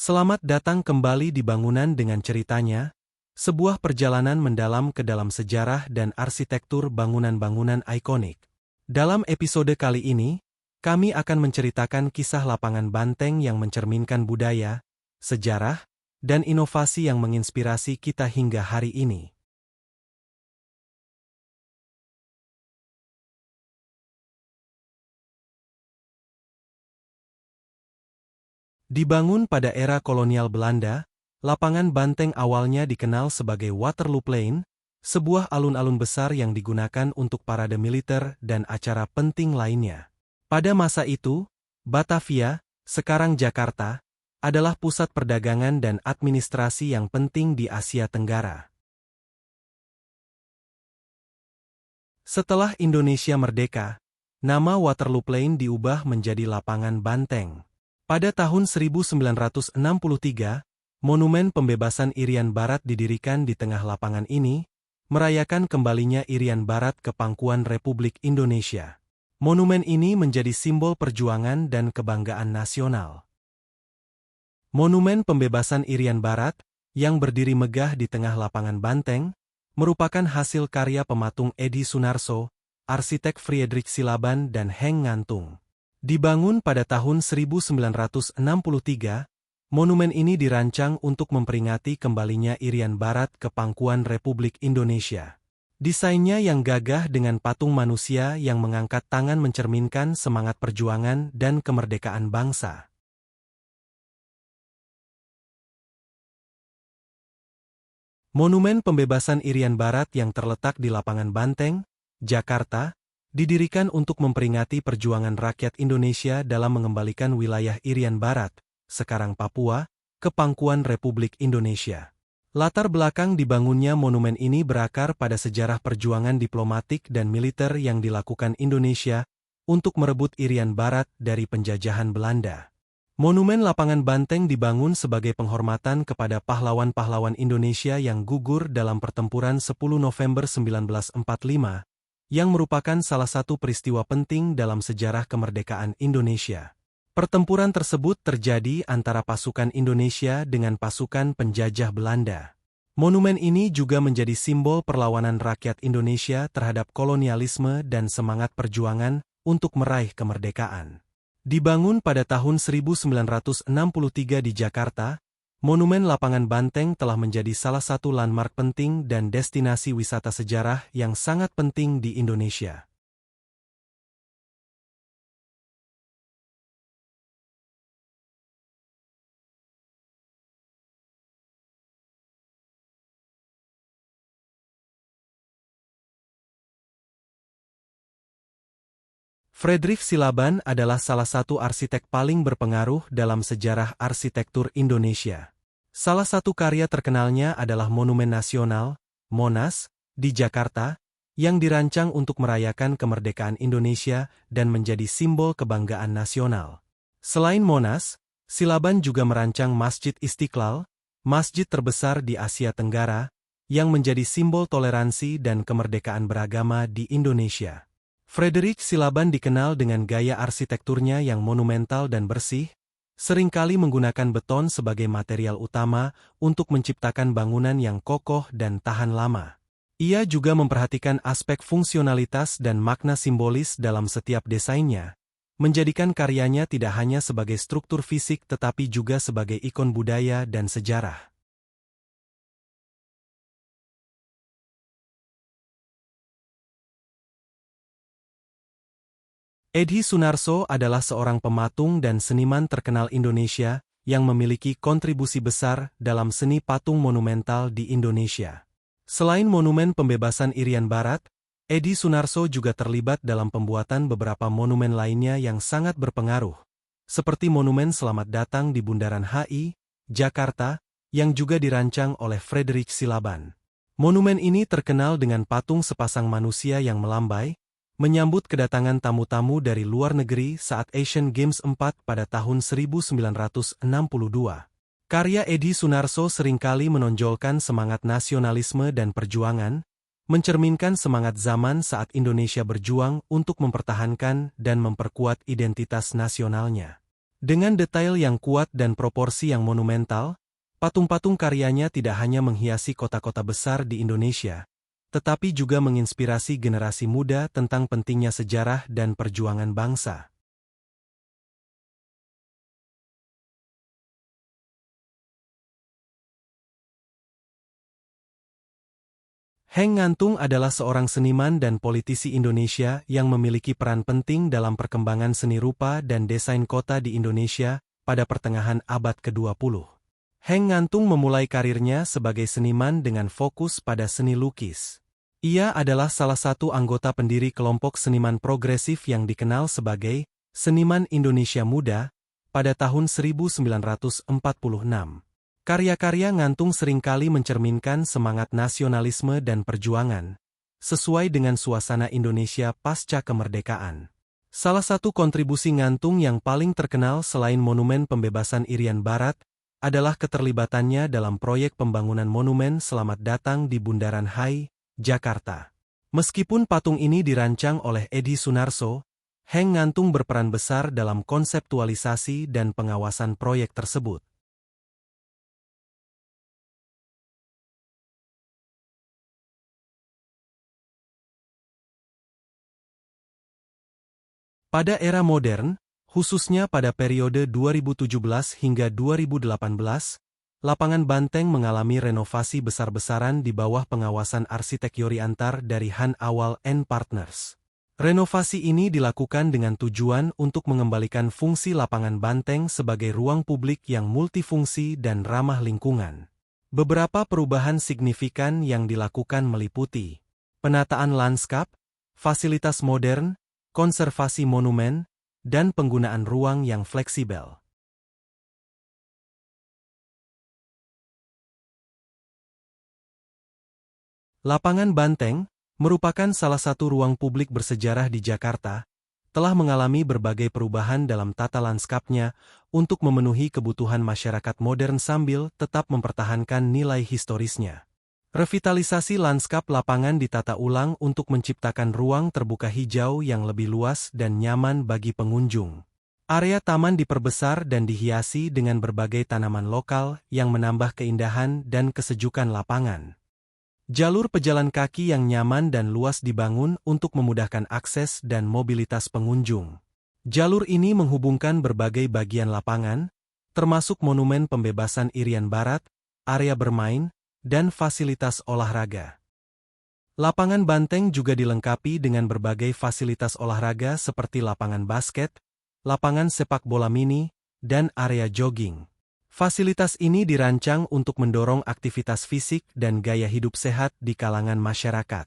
Selamat datang kembali di Bangunan dengan ceritanya, sebuah perjalanan mendalam ke dalam sejarah dan arsitektur bangunan-bangunan ikonik. Dalam episode kali ini, kami akan menceritakan kisah lapangan banteng yang mencerminkan budaya, sejarah, dan inovasi yang menginspirasi kita hingga hari ini. Dibangun pada era kolonial Belanda, lapangan banteng awalnya dikenal sebagai Waterloo Plain, sebuah alun-alun besar yang digunakan untuk parade militer dan acara penting lainnya. Pada masa itu, Batavia, sekarang Jakarta, adalah pusat perdagangan dan administrasi yang penting di Asia Tenggara. Setelah Indonesia merdeka, nama Waterloo Plain diubah menjadi Lapangan Banteng. Pada tahun 1963, Monumen Pembebasan Irian Barat didirikan di tengah lapangan ini, merayakan kembalinya Irian Barat ke pangkuan Republik Indonesia. Monumen ini menjadi simbol perjuangan dan kebanggaan nasional. Monumen Pembebasan Irian Barat, yang berdiri megah di tengah lapangan banteng, merupakan hasil karya pematung Edi Sunarso, arsitek Friedrich Silaban dan Heng Ngantung. Dibangun pada tahun 1963, monumen ini dirancang untuk memperingati kembalinya Irian Barat ke pangkuan Republik Indonesia. Desainnya yang gagah dengan patung manusia yang mengangkat tangan mencerminkan semangat perjuangan dan kemerdekaan bangsa. Monumen Pembebasan Irian Barat yang terletak di Lapangan Banteng, Jakarta, didirikan untuk memperingati perjuangan rakyat Indonesia dalam mengembalikan wilayah Irian Barat, sekarang Papua, ke pangkuan Republik Indonesia. Latar belakang dibangunnya monumen ini berakar pada sejarah perjuangan diplomatik dan militer yang dilakukan Indonesia untuk merebut Irian Barat dari penjajahan Belanda. Monumen Lapangan Banteng dibangun sebagai penghormatan kepada pahlawan-pahlawan Indonesia yang gugur dalam pertempuran 10 November 1945, yang merupakan salah satu peristiwa penting dalam sejarah kemerdekaan Indonesia. Pertempuran tersebut terjadi antara pasukan Indonesia dengan pasukan penjajah Belanda. Monumen ini juga menjadi simbol perlawanan rakyat Indonesia terhadap kolonialisme dan semangat perjuangan untuk meraih kemerdekaan. Dibangun pada tahun 1963 di Jakarta, Monumen Lapangan Banteng telah menjadi salah satu landmark penting dan destinasi wisata sejarah yang sangat penting di Indonesia. Friedrich Silaban adalah salah satu arsitek paling berpengaruh dalam sejarah arsitektur Indonesia. Salah satu karya terkenalnya adalah Monumen Nasional, Monas, di Jakarta, yang dirancang untuk merayakan kemerdekaan Indonesia dan menjadi simbol kebanggaan nasional. Selain Monas, Silaban juga merancang Masjid Istiqlal, masjid terbesar di Asia Tenggara, yang menjadi simbol toleransi dan kemerdekaan beragama di Indonesia. Friedrich Silaban dikenal dengan gaya arsitekturnya yang monumental dan bersih, seringkali menggunakan beton sebagai material utama untuk menciptakan bangunan yang kokoh dan tahan lama. Ia juga memperhatikan aspek fungsionalitas dan makna simbolis dalam setiap desainnya, menjadikan karyanya tidak hanya sebagai struktur fisik tetapi juga sebagai ikon budaya dan sejarah. Edi Sunarso adalah seorang pematung dan seniman terkenal Indonesia yang memiliki kontribusi besar dalam seni patung monumental di Indonesia. Selain Monumen Pembebasan Irian Barat, Edi Sunarso juga terlibat dalam pembuatan beberapa monumen lainnya yang sangat berpengaruh, seperti Monumen Selamat Datang di Bundaran HI, Jakarta, yang juga dirancang oleh Friedrich Silaban. Monumen ini terkenal dengan patung sepasang manusia yang melambai, menyambut kedatangan tamu-tamu dari luar negeri saat Asian Games 4 pada tahun 1962. Karya Edi Sunarso seringkali menonjolkan semangat nasionalisme dan perjuangan, mencerminkan semangat zaman saat Indonesia berjuang untuk mempertahankan dan memperkuat identitas nasionalnya. Dengan detail yang kuat dan proporsi yang monumental, patung-patung karyanya tidak hanya menghiasi kota-kota besar di Indonesia, tetapi juga menginspirasi generasi muda tentang pentingnya sejarah dan perjuangan bangsa. Heng Ngantung adalah seorang seniman dan politisi Indonesia yang memiliki peran penting dalam perkembangan seni rupa dan desain kota di Indonesia pada pertengahan abad ke-20. Heng Ngantung memulai karirnya sebagai seniman dengan fokus pada seni lukis. Ia adalah salah satu anggota pendiri kelompok seniman progresif yang dikenal sebagai Seniman Indonesia Muda pada tahun 1946. Karya-karya Ngantung seringkali mencerminkan semangat nasionalisme dan perjuangan, sesuai dengan suasana Indonesia pasca kemerdekaan. Salah satu kontribusi Ngantung yang paling terkenal selain Monumen Pembebasan Irian Barat, adalah keterlibatannya dalam proyek pembangunan Monumen Selamat Datang di Bundaran HI, Jakarta. Meskipun patung ini dirancang oleh Edi Sunarso, Heng Ngantung berperan besar dalam konseptualisasi dan pengawasan proyek tersebut. Pada era modern, khususnya pada periode 2017 hingga 2018, lapangan Banteng mengalami renovasi besar-besaran di bawah pengawasan arsitek Yoriantar dari Han Awal and Partners. Renovasi ini dilakukan dengan tujuan untuk mengembalikan fungsi lapangan Banteng sebagai ruang publik yang multifungsi dan ramah lingkungan. Beberapa perubahan signifikan yang dilakukan meliputi penataan lanskap, fasilitas modern, konservasi monumen, dan penggunaan ruang yang fleksibel. Lapangan Banteng, merupakan salah satu ruang publik bersejarah di Jakarta, telah mengalami berbagai perubahan dalam tata lanskapnya untuk memenuhi kebutuhan masyarakat modern sambil tetap mempertahankan nilai historisnya. Revitalisasi lanskap lapangan ditata ulang untuk menciptakan ruang terbuka hijau yang lebih luas dan nyaman bagi pengunjung. Area taman diperbesar dan dihiasi dengan berbagai tanaman lokal yang menambah keindahan dan kesejukan lapangan. Jalur pejalan kaki yang nyaman dan luas dibangun untuk memudahkan akses dan mobilitas pengunjung. Jalur ini menghubungkan berbagai bagian lapangan, termasuk Monumen Pembebasan Irian Barat, area bermain, dan fasilitas olahraga. Lapangan Banteng juga dilengkapi dengan berbagai fasilitas olahraga seperti lapangan basket, lapangan sepak bola mini, dan area jogging. Fasilitas ini dirancang untuk mendorong aktivitas fisik dan gaya hidup sehat di kalangan masyarakat.